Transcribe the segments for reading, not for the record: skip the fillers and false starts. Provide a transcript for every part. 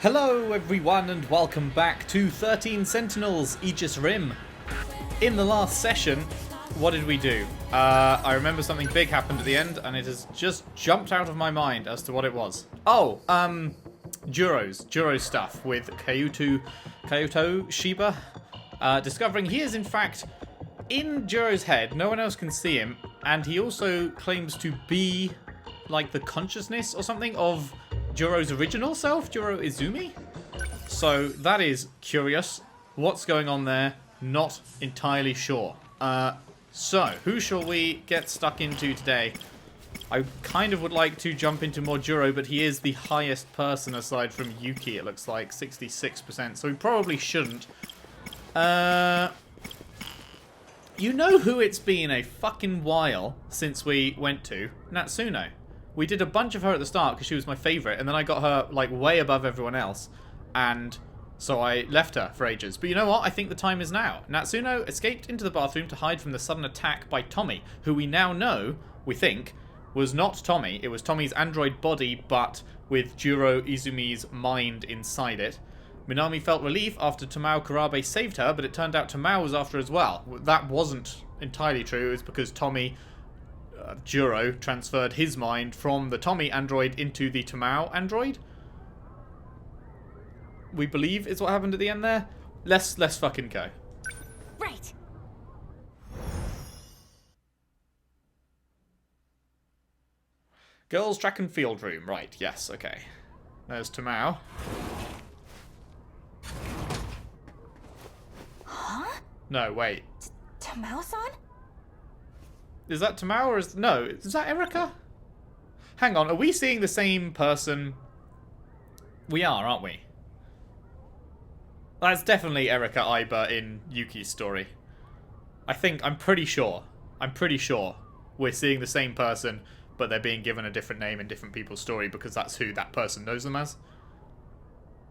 Hello everyone and welcome back to 13 Sentinels, Aegis Rim. In the last session, what did we do? I remember something big happened at the end and it has just jumped out of my mind as to what it was. Oh, Juro stuff with Kyoto Shiba. Discovering he is in fact in Juro's head, no one else can see him, and he also claims to be like the consciousness or something of Juro's original self, Juro Izumi? So that is curious. What's going on there? Not entirely sure. So who shall we get stuck into today? I kind of would like to jump into more Juro, but he is the highest person aside from Yuki, it looks like, 66%, so we probably shouldn't. You know who it's been a fucking while since we went to? Natsuno. We did a bunch of her at the start because she was my favourite, and then I got her like way above everyone else, and so I left her for ages. But you know what? I think the time is now. Natsuno escaped into the bathroom to hide from the sudden attack by Tommy, who we now know, we think, was not Tommy. It was Tommy's android body, but with Juro Izumi's mind inside it. Minami felt relief after Tamao Kurabe saved her, but it turned out Tamao was after as well. That wasn't entirely true. It was because Tommy... Juro transferred his mind from the Tommy android into the Tamao android. We believe is what happened at the end there. Let's fucking go. Right. Girls track and field room. Right. Yes. Okay. There's Tamao. Huh? No. Wait. Tamao-san? Is that Tamao or is... No, is that Erika? Hang on, are we seeing the same person? We are, aren't we? That's definitely Erika Aiba in Yuki's story. I'm pretty sure we're seeing the same person, but they're being given a different name in different people's story because that's who that person knows them as.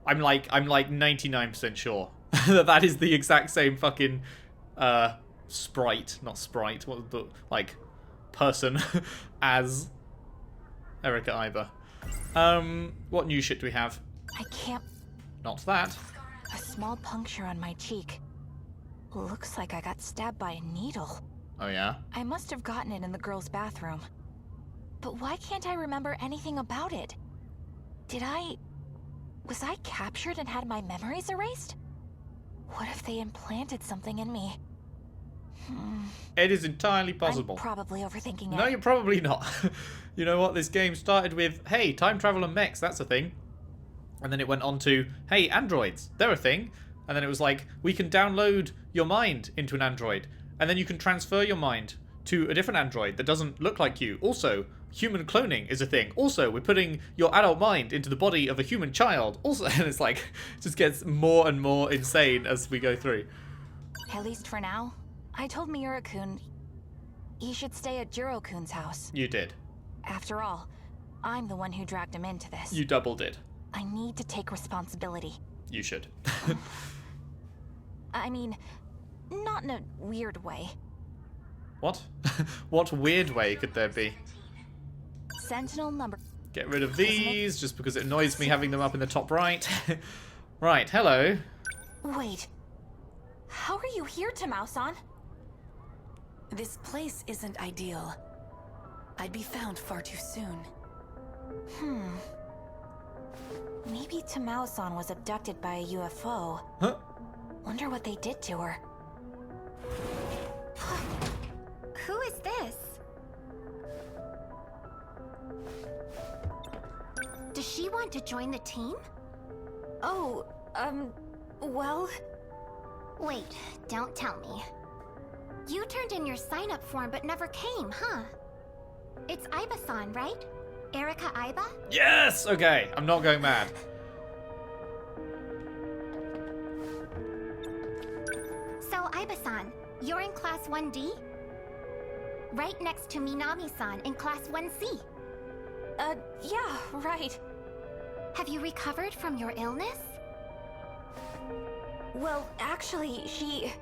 I'm like 99% sure that is the exact same fucking... not sprite, what the, like, person as Erika Aiba. What new shit do we have? I can't... Not that. A small puncture on my cheek. Looks like I got stabbed by a needle. Oh yeah? I must have gotten it in the girls' bathroom. But why can't I remember anything about it? Was I captured and had my memories erased? What if they implanted something in me? It is entirely possible. I'm probably overthinking it. No, you're probably not. You know what? This game started with, hey, time travel and mechs, that's a thing. And then it went on to, hey, androids, they're a thing. And then it was like, we can download your mind into an android. And then you can transfer your mind to a different android that doesn't look like you. Also, human cloning is a thing. Also, we're putting your adult mind into the body of a human child. Also, and it's like, it just gets more and more insane as we go through. At least for now. I told Miura-kun he should stay at Juro-kun's house. You did. After all, I'm the one who dragged him into this. You double did. I need to take responsibility. You should. I mean, not in a weird way. What? What weird way could there be? Sentinel number... Get rid of these, just because it annoys me having them up in the top right. Right, hello. Wait. How are you here, Tamao-san? This place isn't ideal. I'd be found far too soon. Maybe Tamao-san was abducted by a UFO. Huh? Wonder what they did to her. Who is this? Does she want to join the team? Oh, well... Wait, don't tell me. You turned in your sign-up form but never came, huh? It's Aiba-san, right? Erika Aiba? Yes! Okay, I'm not going mad. So, Aiba-san, you're in Class 1D? Right next to Minami-san in Class 1C. Yeah, right. Have you recovered from your illness? Well, actually, she...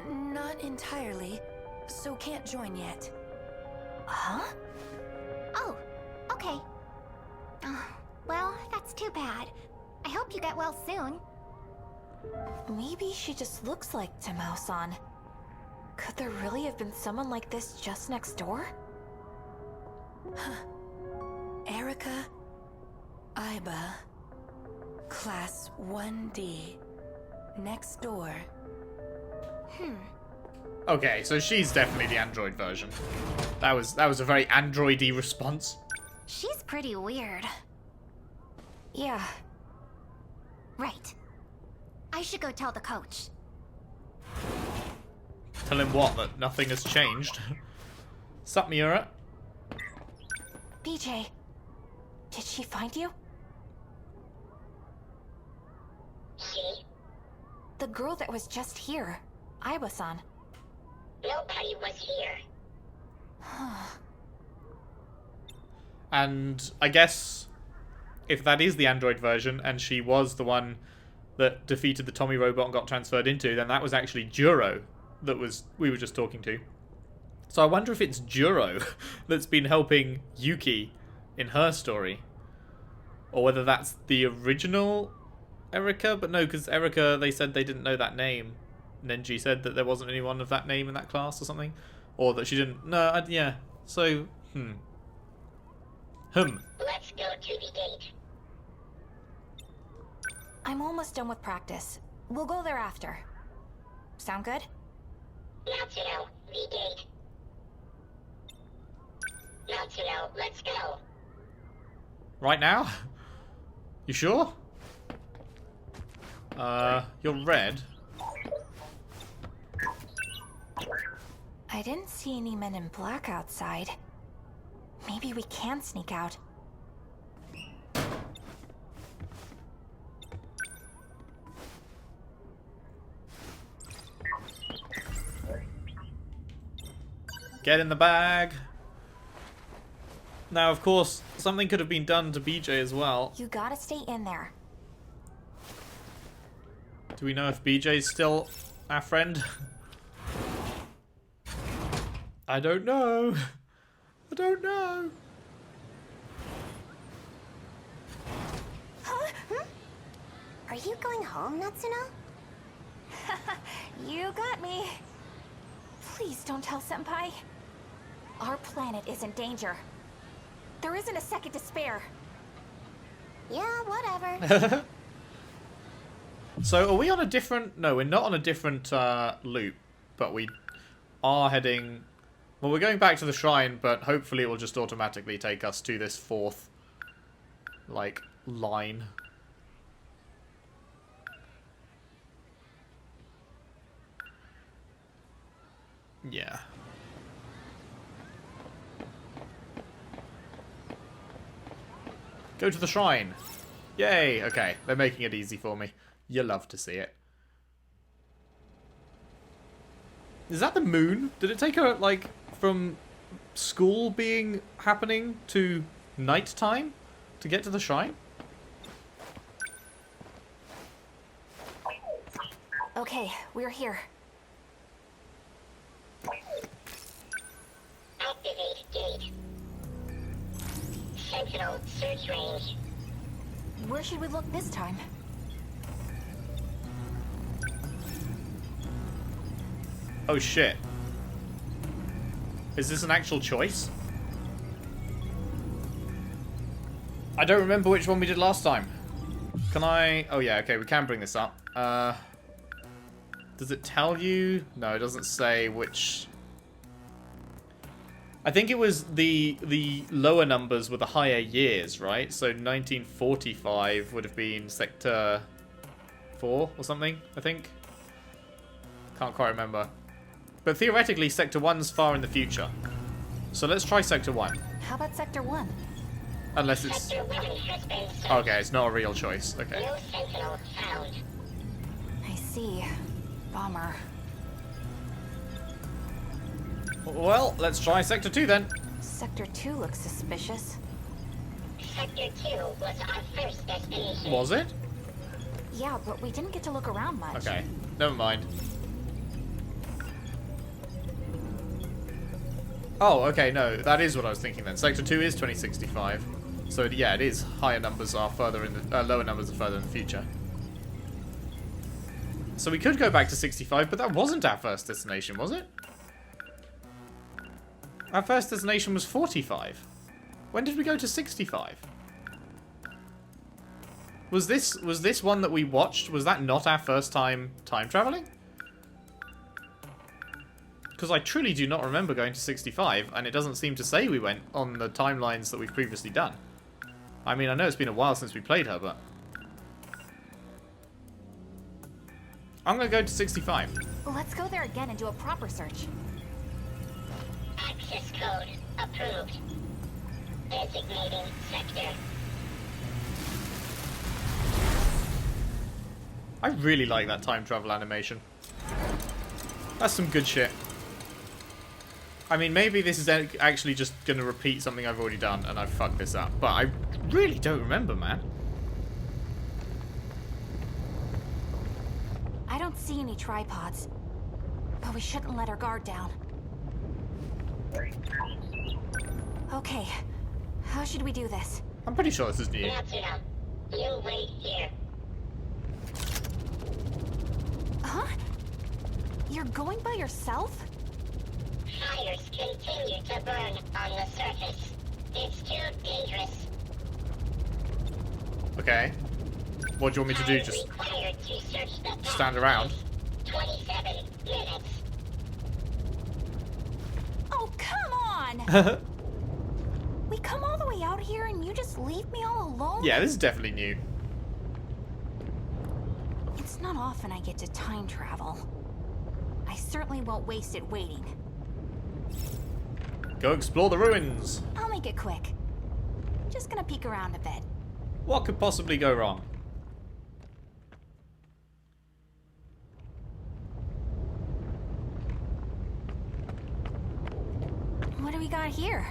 Not entirely, so can't join yet. Huh? Oh, okay. Well, that's too bad. I hope you get well soon. Maybe she just looks like Tamao-san. Could there really have been someone like this just next door? Erika, Iba, Class 1D, next door. Okay, so she's definitely the android version. That was a very android-y response. She's pretty weird. Yeah. Right. I should go tell the coach. Tell him what? That nothing has changed. Sup, Miura? BJ, did she find you? She? The girl that was just here, Iba-san. Nobody was here. And I guess if that is the android version and she was the one that defeated the Tommy robot and got transferred into, then that was actually Juro that we were just talking to. So I wonder if it's Juro that's been helping Yuki in her story. Or whether that's the original Erika, but no, because Erika, they said they didn't know that name. Nenji said that there wasn't anyone of that name in that class or something. Or that she didn't... No, yeah. So, Let's go to the gate. I'm almost done with practice. We'll go there after. Sound good? Natsuno, the gate. Natsuno, let's go. Right now? You sure? You're red. I didn't see any men in black outside. Maybe we can sneak out. Get in the bag. Now, of course, something could have been done to BJ as well. You gotta stay in there. Do we know if BJ's still our friend? I don't know. I don't know. Huh? Are you going home, Natsuno? You got me. Please don't tell Senpai. Our planet is in danger. There isn't a second to spare. Yeah, whatever. So are we on a different... No, we're not on a different loop. But we are heading... Well, we're going back to the shrine, but hopefully it will just automatically take us to this fourth, like, line. Yeah. Go to the shrine. Yay! Okay, they're making it easy for me. You love to see it. Is that the moon? Did it take her, like, from school being happening to nighttime to get to the shrine? Okay, we're here. Activate gate. Sentinel search range. Where should we look this time? Oh shit. Is this an actual choice? I don't remember which one we did last time. Can I... Oh yeah, okay, we can bring this up. Does it tell you? No, it doesn't say which... I think it was the lower numbers were the higher years, right? So 1945 would have been Sector 4 or something, I think. Can't quite remember. But theoretically, Sector 1's far in the future. So let's try Sector 1. How about Sector 1? Unless it's... Sector 1 has been searched. Okay, it's not a real choice. Okay. No Sentinel found. I see. Bummer. Well, let's try Sector 2 then. Sector 2 looks suspicious. Sector 2 was our first destination. Was it? Yeah, but we didn't get to look around much. Okay, never mind. Oh, okay, no, that is what I was thinking then. Sector 2 is 2065. So yeah, it is higher numbers are further in the lower numbers are further in the future. So we could go back to 65, but that wasn't our first destination, was it? Our first destination was 45. When did we go to 65? Was this one that we watched? Was that not our first time traveling? Because I truly do not remember going to 65, and it doesn't seem to say we went on the timelines that we've previously done. I mean, I know it's been a while since we played her, but... I'm going to go to 65. Let's go there again and do a proper search. Access code approved. Designating sector. I really like that time travel animation. That's some good shit. I mean, maybe this is actually just going to repeat something I've already done and I've fucked this up. But I really don't remember, man. I don't see any tripods, but we shouldn't let our guard down. Okay, how should we do this? I'm pretty sure this is new. Natsuno, you wait here. Huh? You're going by yourself? Fires continue to burn on the surface. It's too dangerous. Okay. What do you want me to do? Time Just required to search the stand around? 27 minutes. Oh, come on! We come all the way out here and you just leave me all alone? Yeah, this is definitely new. It's not often I get to time travel. I certainly won't waste it waiting. Go explore the ruins. I'll make it quick. Just gonna peek around a bit. What could possibly go wrong? What do we got here?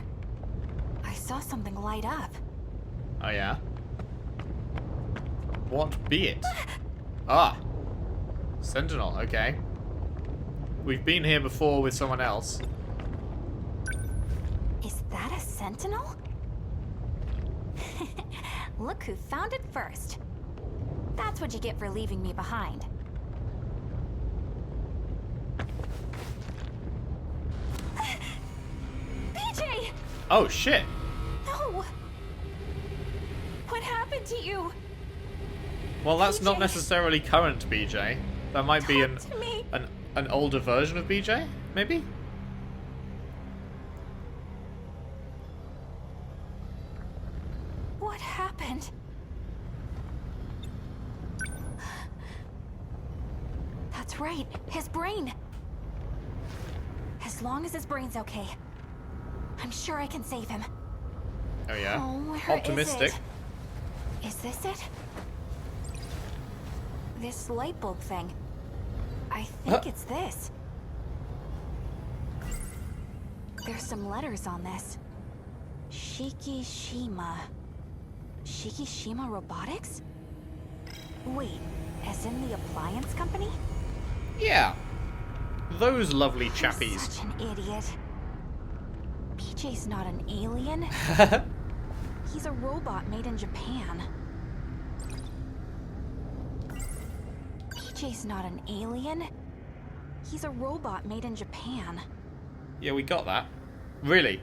I saw something light up. Oh yeah? What be it? Ah! Sentinel, okay. We've been here before with someone else. Is that a sentinel? Look who found it first. That's what you get for leaving me behind. BJ! Oh shit! No! What happened to you? Well, that's not BJ. necessarily current BJ. That might be Talk to me. an older version of BJ, maybe? What happened? That's right, his brain. As long as his brain's okay, I'm sure I can save him. Oh yeah? Oh, where Optimistic. Is it? Is this it? This light bulb thing. I think it's this. There's some letters on this. Shikishima. Shikishima Robotics? Wait, as in the appliance company? Yeah. Those lovely I'm chappies. such an idiot. PJ's not an alien. He's a robot made in Japan. PJ's not an alien. He's a robot made in Japan. Yeah, we got that. Really?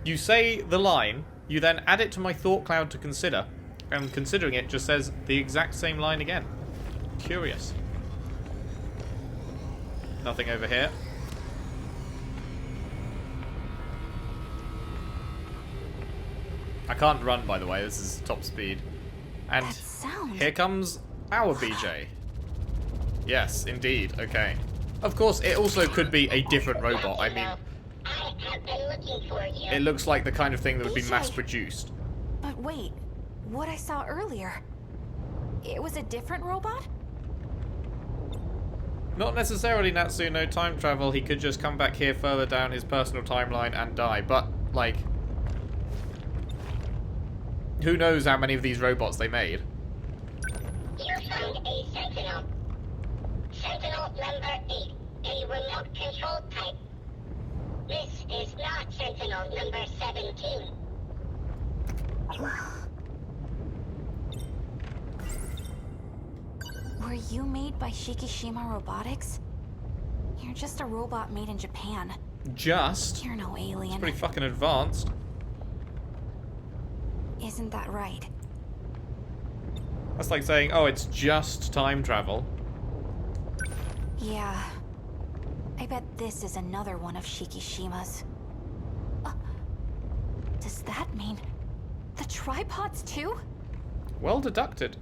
You say the line, you then add it to my thought cloud to consider, and considering it just says the exact same line again. Curious. Nothing over here. I can't run, by the way. This is top speed. And That sound. here comes our BJ. Yes, indeed. Okay. Of course, it also could be a different robot. I mean, I have been looking for you. it looks like the kind of thing that would be BJ. mass-produced. But wait, what I saw earlier. It was a different robot? Not necessarily Natsuno time travel. He could just come back here further down his personal timeline and die. But, like, who knows how many of these robots they made? You found a Sentinel. Sentinel number 8, a remote control type. This is not Sentinel number 17. Were you made by Shikishima Robotics? You're just a robot made in Japan. Just? You're no alien. Pretty fucking advanced. Isn't that right? That's like saying, oh, it's just time travel. Yeah. I bet this is another one of Shikishima's. Does that mean the tripods too? Well deducted.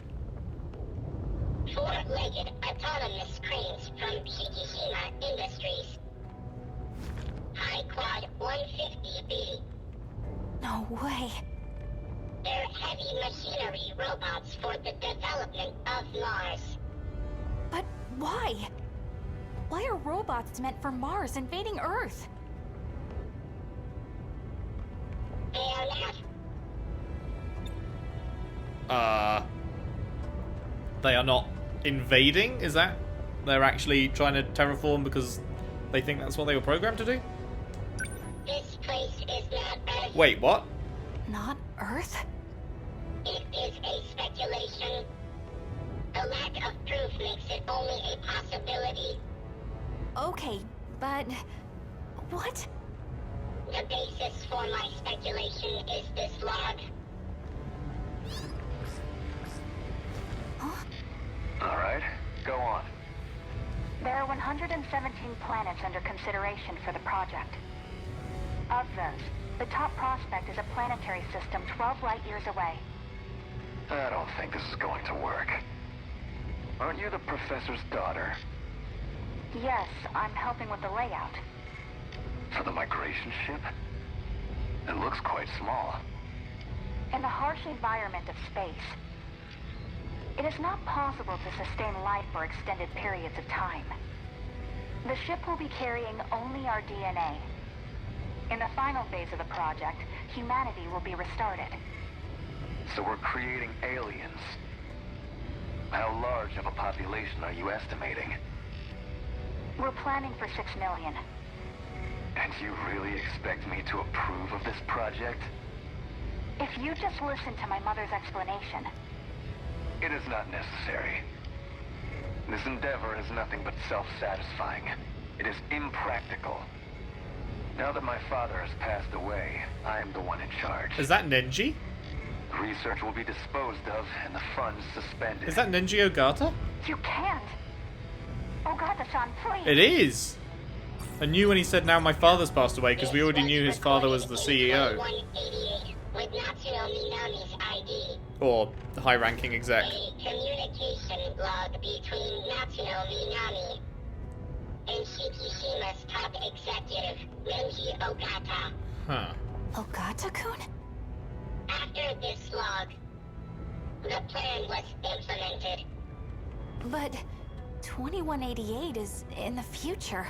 Four-legged autonomous cranes from Shikishima Industries. High Quad 150B. No way. They're heavy machinery robots for the development of Mars. But why? Why are robots meant for Mars invading Earth? They are not. They are not invading? Is that? They're actually trying to terraform because they think that's what they were programmed to do? This place is not Earth. Wait, what? Not Earth? It is a speculation. The lack of proof makes it only a possibility. Okay, but... what? The basis for my speculation is this log. Alright, go on. There are 117 planets under consideration for the project. Of those, the top prospect is a planetary system 12 light years away. I don't think this is going to work. Aren't you the professor's daughter? Yes, I'm helping with the layout. For the migration ship? It looks quite small. In the harsh environment of space, it is not possible to sustain life for extended periods of time. The ship will be carrying only our DNA. In the final phase of the project, humanity will be restarted. So we're creating aliens. How large of a population are you estimating? We're planning for 6 million. And you really expect me to approve of this project? If you just listen to my mother's explanation. It is not necessary. This endeavor is nothing but self-satisfying. It is impractical. Now that my father has passed away, I am the one in charge. Is that Nenji? Research will be disposed of and the funds suspended. Is that Nenji Ogata? You can't! Ogata-san, please! It is! I knew when he said now my father's passed away because we already knew his father was the CEO. 188 with Natsuno Minami's ID. Or the high-ranking exec. A communication log between Natsuno Minami and Shikishima's top executive, Nenji Ogata. Huh. Ogata-kun? After this log, the plan was implemented. But 2188 is in the future.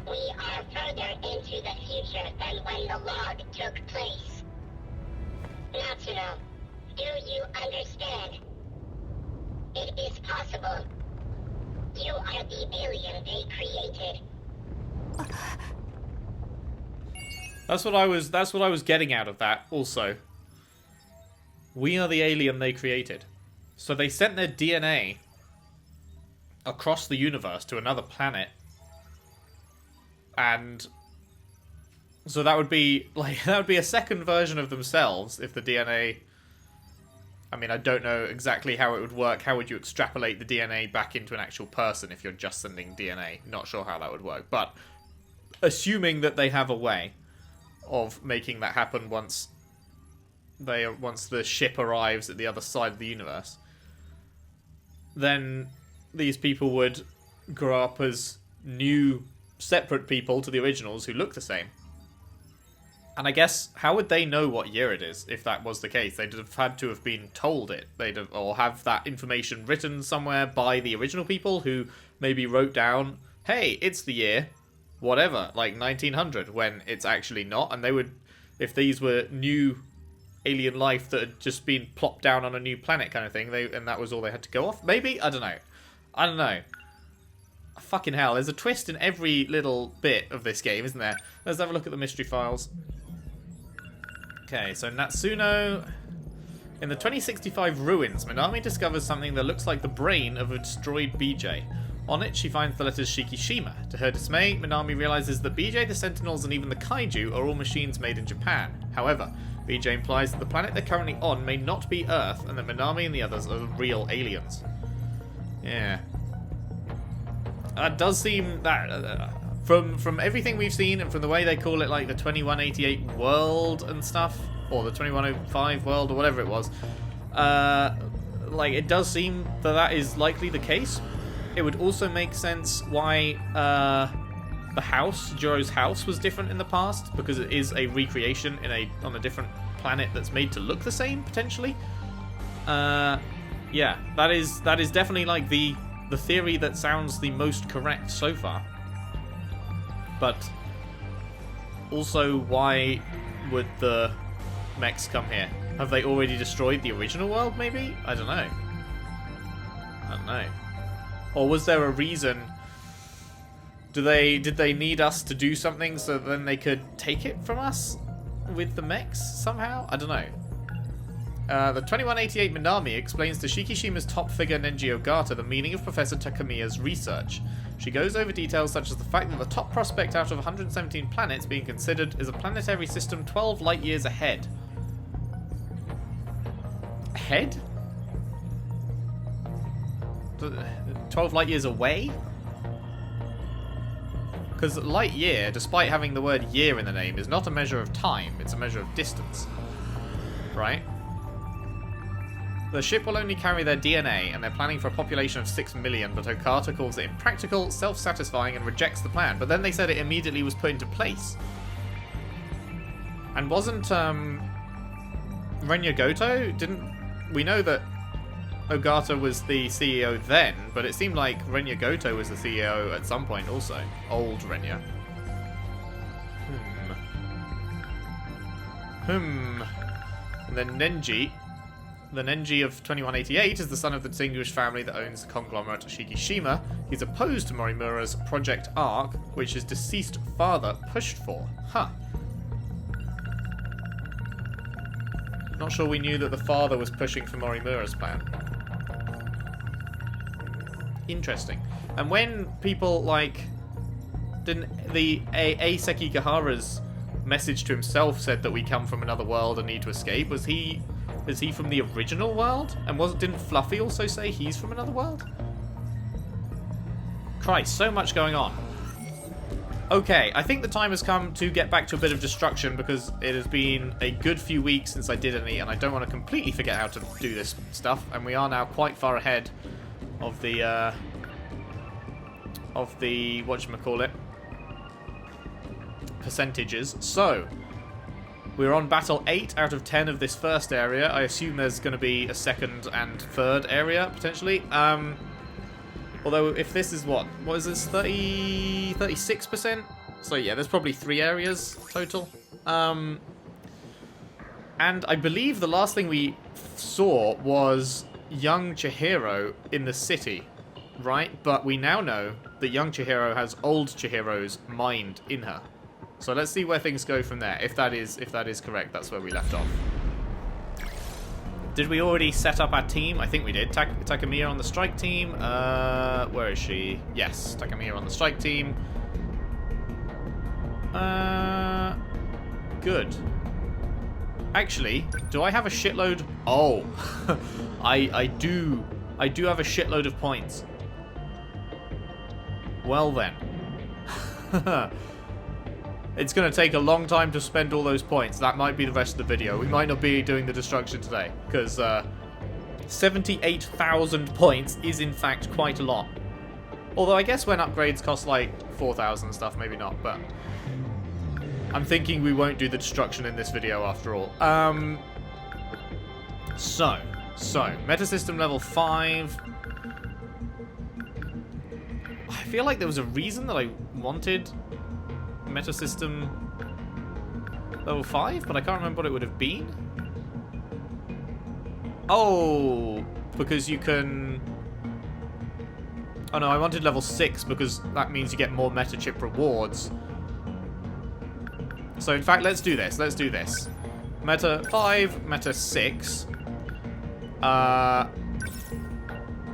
We are further into the future than when the log took place. Natsuno, do you understand? It is possible. You are the alien they created. That's what I was getting out of that also. We are the alien they created. So they sent their DNA across the universe to another planet. And so that would be a second version of themselves if the DNA, I mean, I don't know exactly how it would work. How would you extrapolate the DNA back into an actual person if you're just sending DNA? Not sure how that would work, but assuming that they have a way of making that happen once the ship arrives at the other side of the universe, then these people would grow up as new separate people to the originals who look the same. And I guess, how would they know what year it is if that was the case? They'd have had to have been told it. Or have that information written somewhere by the original people who maybe wrote down, hey, it's the year whatever, like 1900, when it's actually not. And they would, if these were new alien life that had just been plopped down on a new planet kind of thing, and that was all they had to go off. Maybe? I don't know. Fucking hell, there's a twist in every little bit of this game, isn't there? Let's have a look at the mystery files. Okay, so Natsuno... In the 2065 ruins, Minami discovers something that looks like the brain of a destroyed BJ. On it, she finds the letters Shikishima. To her dismay, Minami realizes that BJ, the Sentinels, and even the Kaijuu are all machines made in Japan. However, BJ implies that the planet they're currently on may not be Earth, and that Minami and the others are real aliens. Yeah. That does seem that... From everything we've seen, and from the way they call it, like, the 2188 world and stuff, or the 2105 world, or whatever it was, like, it does seem that that is likely the case. It would also make sense why the house, Jiro's house, was different in the past, because it is a recreation on a different planet that's made to look the same, potentially. Yeah, that is definitely, like, the theory that sounds the most correct so far. But also, why would the mechs come here? Have they already destroyed the original world, maybe? I don't know. Or was there a reason? Did they need us to do something so then they could take it from us with the mechs somehow? I don't know. The 2188 Minami explains to Shikishima's top figure Nenji Ogata the meaning of Professor Takamiya's research. She goes over details such as the fact that the top prospect out of 117 planets being considered is a planetary system 12 light years ahead. Ahead? 12 light years away? Because light year, despite having the word year in the name, is not a measure of time, it's a measure of distance. Right? The ship will only carry their DNA, and they're planning for a population of 6 million, but Okata calls it impractical, self-satisfying, and rejects the plan. But then they said it immediately was put into place. And wasn't, Renya Goto? We know that Ogata was the CEO then, but it seemed like Renya Goto was the CEO at some point also. Old Renya. And then Nenji. The Nenji of 2188 is the son of the distinguished family that owns the conglomerate Shikishima. He's opposed to Morimura's Project Arc, which his deceased father pushed for. Huh. Not sure we knew that the father was pushing for Morimura's plan. Interesting. And when people, like... Didn't the Eiseki Gahara's message to himself said that we come from another world and need to escape? Is he from the original world? And didn't Fluffy also say he's from another world? Christ, so much going on. Okay, I think the time has come to get back to a bit of destruction because it has been a good few weeks since I did any, and I don't want to completely forget how to do this stuff. And we are now quite far ahead of the whatchamacallit, percentages. So we're on battle 8 out of 10 of this first area. I assume there's going to be a second and third area, potentially. Although, if this is what is this, 36%? So yeah, there's probably 3 areas total. And I believe the last thing we saw was young Chihiro in the city, right? But we now know that young Chihiro has old Chihiro's mind in her. So let's see where things go from there. If that is correct, that's where we left off. Did we already set up our team? I think we did. Takamiya on the strike team. Where is she? Yes, Takamiya on the strike team. Good. Actually, do I have a shitload? Oh, I do have a shitload of points. Well then. It's going to take a long time to spend all those points. That might be the rest of the video. We might not be doing the destruction today, because 78,000 points is in fact quite a lot. Although I guess when upgrades cost like 4,000 and stuff, maybe not, but I'm thinking we won't do the destruction in this video after all. So, Metasystem level 5. I feel like there was a reason that I wanted Metasystem level 5, but I can't remember what it would have been. Oh, because you can... Oh no, I wanted level 6 because that means you get more meta chip rewards. So in fact, let's do this. Meta 5, Meta 6.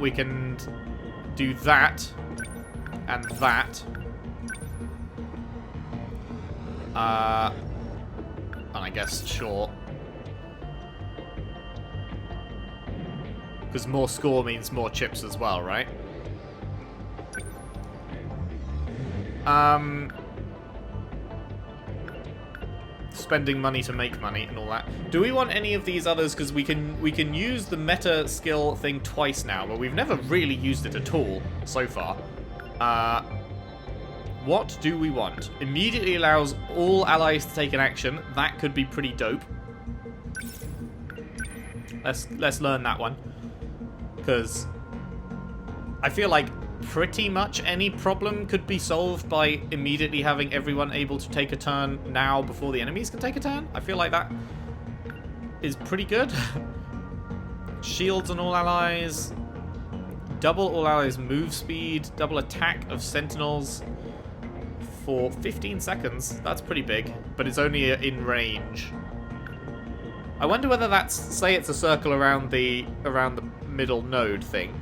We can do that and that. And I guess short. Because more score means more chips as well, right? Spending money to make money and all that. Do we want any of these others? Because we can use the meta skill thing twice now, but we've never really used it at all so far. What do we want? Immediately allows all allies to take an action. That could be pretty dope. Let's learn that one. Because I feel like pretty much any problem could be solved by immediately having everyone able to take a turn now before the enemies can take a turn. I feel like that is pretty good. Shields on all allies. Double all allies move speed. Double attack of Sentinels for 15 seconds. That's pretty big, but it's only in range. I wonder whether that's, say it's a circle around the middle node thing.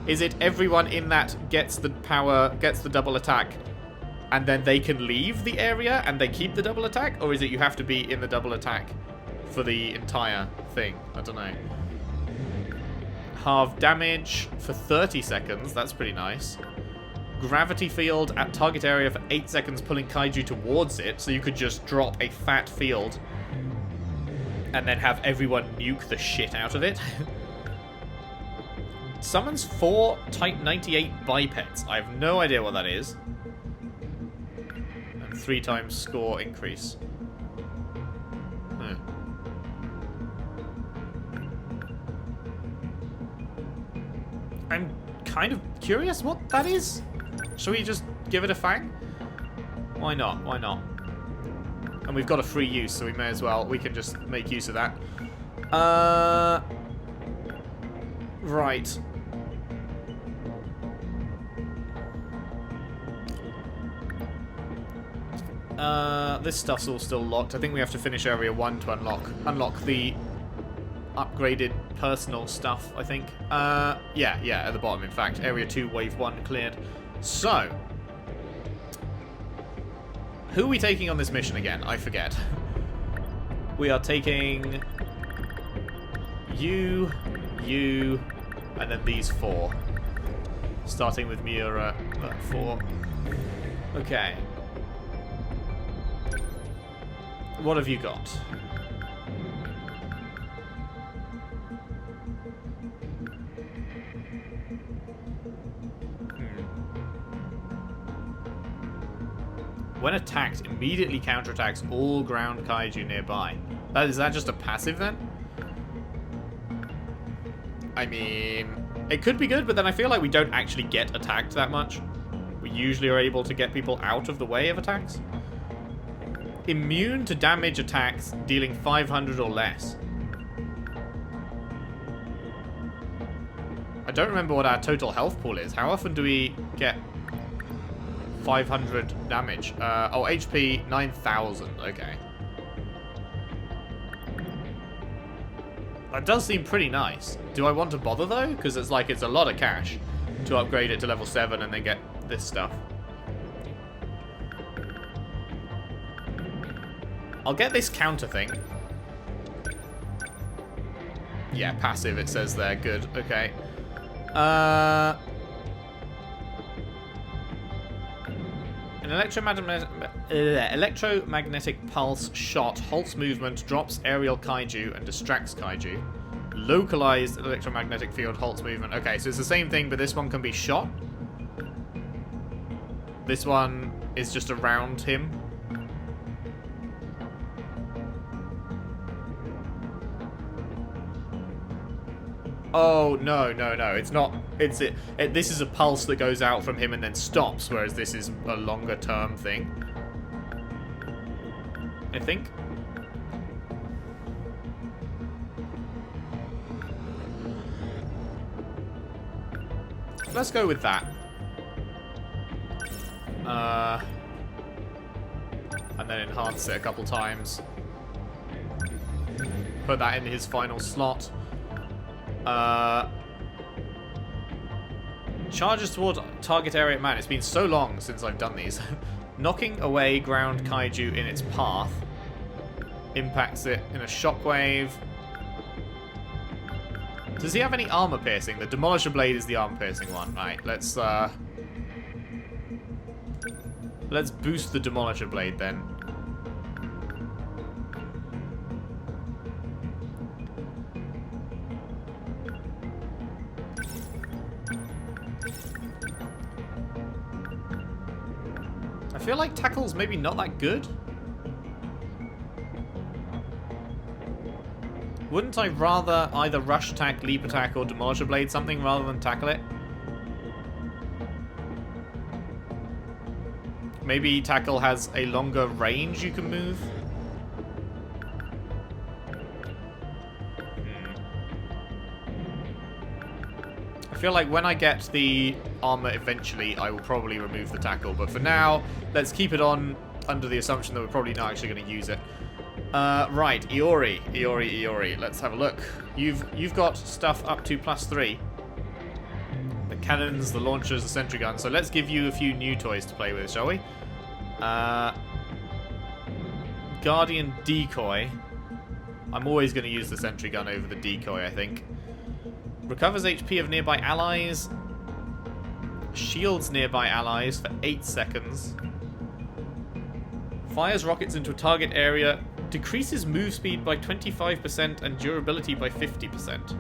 Is it everyone in that gets the power, gets the double attack, and then they can leave the area and they keep the double attack? Or is it you have to be in the double attack for the entire thing? I don't know. Halve damage for 30 seconds. That's pretty nice. Gravity field at target area for 8 seconds, pulling Kaijuu towards it. So you could just drop a fat field and then have everyone nuke the shit out of it. Summons 4 Type 98 bipeds. I have no idea what that is. And 3 times score increase. I'm kind of curious what that is. Shall we just give it a fang? Why not? Why not? And we've got a free use, so we may as well. We can just make use of that. Right. This stuff's all still locked. I think we have to finish Area 1 to unlock the upgraded personal stuff, I think. Yeah, at the bottom, in fact. Area 2, Wave 1 cleared. So, who are we taking on this mission again? I forget. We are taking you, and then these 4. Starting with Miura at 4. Okay. What have you got? When attacked, immediately counterattacks all ground Kaijuu nearby. Is that just a passive then? I mean, it could be good, but then I feel like we don't actually get attacked that much. We usually are able to get people out of the way of attacks. Immune to damage attacks, dealing 500 or less. I don't remember what our total health pool is. How often do we get 500 damage? Oh, HP 9,000. Okay. That does seem pretty nice. Do I want to bother though? Because it's like it's a lot of cash to upgrade it to level 7 and then get this stuff. I'll get this counter thing. Yeah, passive it says there. Good. Okay. An electromagnetic pulse shot halts movement, drops aerial Kaijuu, and distracts Kaijuu. Localized electromagnetic field halts movement. Okay, so it's the same thing, but this one can be shot. This one is just around him. Oh, no. It's not. This is a pulse that goes out from him and then stops, whereas this is a longer term thing. I think. Let's go with that. And then enhance it a couple times. put that in his final slot. Charges toward target area. Man, it's been so long since I've done these. Knocking away ground kaiju in its path. Impacts it in a shockwave. Does he have any armor piercing? The Demolisher Blade is the armor piercing one. Right, let's boost the Demolisher Blade then. I feel like Tackle's maybe not that good. Wouldn't I rather either rush attack, leap attack, or Demolisher Blade something rather than tackle it? Maybe Tackle has a longer range you can move? I feel like when I get the armor eventually, I will probably remove the Tackle. But for now, let's keep it on under the assumption that we're probably not actually going to use it. Right, Iori. Let's have a look. You've got stuff up to +3. The cannons, the launchers, the sentry gun. So let's give you a few new toys to play with, shall we? Guardian Decoy. I'm always going to use the sentry gun over the decoy, I think. Recovers HP of nearby allies. Shields nearby allies for 8 seconds. Fires rockets into a target area. Decreases move speed by 25% and durability by 50%.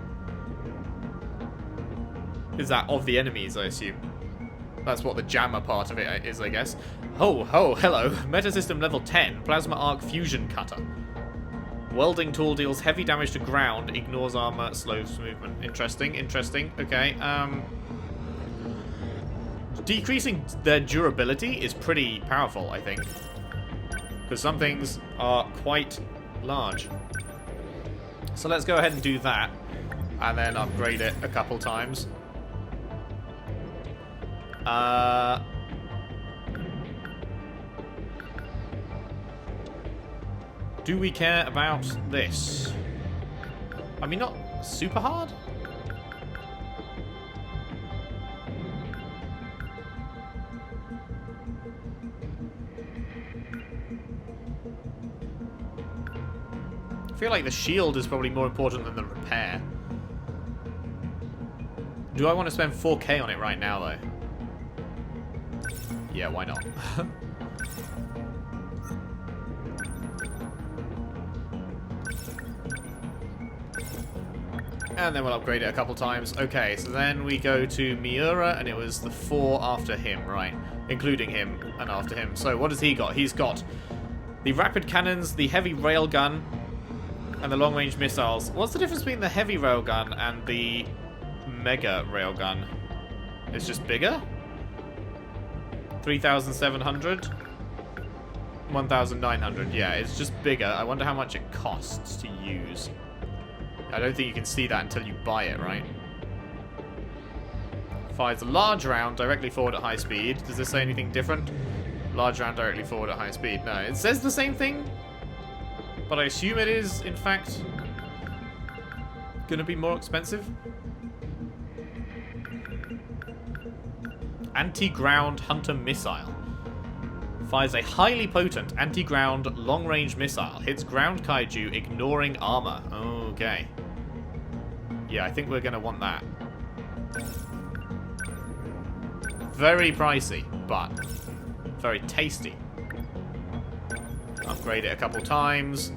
Is that of the enemies, I assume? That's what the jammer part of it is, I guess. Oh, hello. Metasystem level 10. Plasma Arc Fusion Cutter. Welding tool deals heavy damage to ground. Ignores armor, slows movement. Interesting. Okay, decreasing their durability is pretty powerful, I think. Because some things are quite large. So let's go ahead and do that. And then upgrade it a couple times. Do we care about this? I mean, not super hard? I feel like the shield is probably more important than the repair. Do I want to spend 4K on it right now, though? Yeah, why not? And then we'll upgrade it a couple times. Okay, so then we go to Miura, and it was the 4 after him, right? Including him and after him. So what has he got? He's got the rapid cannons, the heavy railgun, and the long-range missiles. What's the difference between the heavy railgun and the mega railgun? It's just bigger? 3,700? 1,900. Yeah, it's just bigger. I wonder how much it costs to use. I don't think you can see that until you buy it, right? Fires a large round directly forward at high speed. Does this say anything different? Large round directly forward at high speed. No, it says the same thing, but I assume it is, in fact, going to be more expensive. Anti-ground hunter missile. Fires a highly potent anti-ground long-range missile. Hits ground kaiju, ignoring armor. Okay. Yeah, I think we're going to want that. Very pricey, but very tasty. Upgrade it a couple times.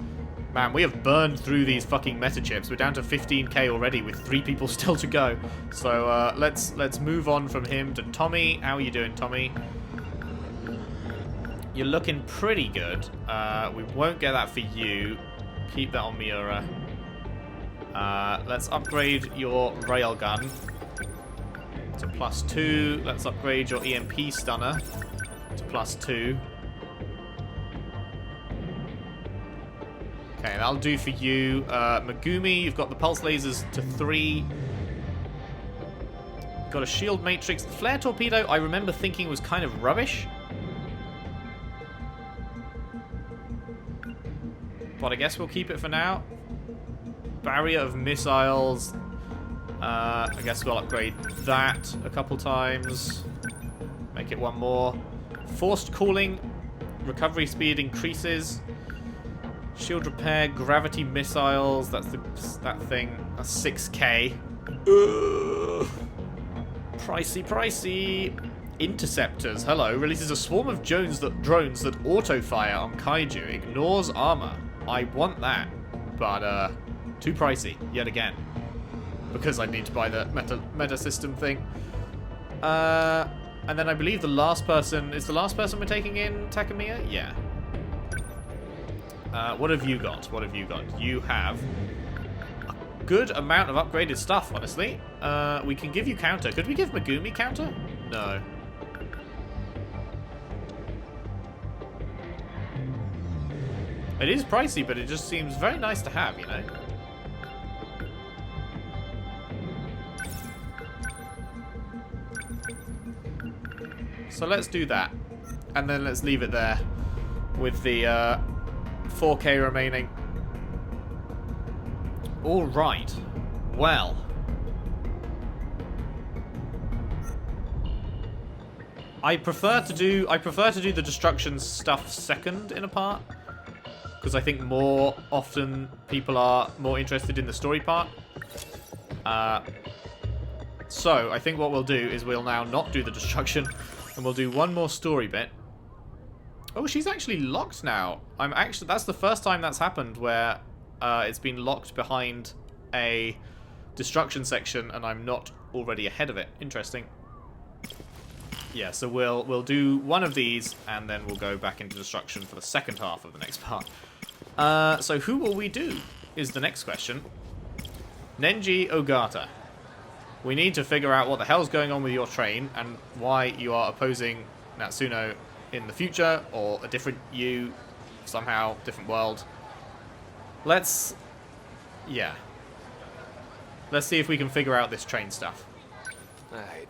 Man, we have burned through these fucking meta chips. We're down to 15k already with 3 people still to go. So let's move on from him to Tommy. How are you doing, Tommy? You're looking pretty good. We won't get that for you. Keep that on Miura. Let's upgrade your railgun to +2. Let's upgrade your EMP stunner to +2. Okay, that'll do for you. Megumi, you've got the pulse lasers to 3. Got a shield matrix. The flare torpedo, I remember thinking was kind of rubbish. But I guess we'll keep it for now. barrier of missiles. I guess we'll upgrade that a couple times. Make it one more. Forced cooling. Recovery speed increases. Shield repair. Gravity missiles. That's that thing. That's 6k. Ugh. Pricey, pricey. Interceptors. Hello. Releases a swarm of drones that auto-fire on Kaijuu. Ignores armor. I want that. But, too pricey. Yet again. Because I need to buy the meta system thing. And then I believe the last person... Is the last person we're taking in Takemiya? Yeah. What have you got? What have you got? You have a good amount of upgraded stuff, honestly. We can give you counter. Could we give Megumi counter? No. It is pricey, but it just seems very nice to have, you know? So let's do that. And then let's leave it there with the 4k remaining. Alright. Well. I prefer to do the destruction stuff second in a part. Because I think more often people are more interested in the story part. So I think what we'll do is we'll now not do the destruction. And we'll do one more story bit. Oh, she's actually locked now. That's the first time that's happened where it's been locked behind a destruction section and I'm not already ahead of it. Interesting. Yeah, so we'll do one of these and then we'll go back into destruction for the second half of the next part. So who will we do is the next question. Nenji Ogata. We need to figure out what the hell's going on with your train and why you are opposing Natsuno in the future, or a different you, somehow, different world. Let's see if we can figure out this train stuff. I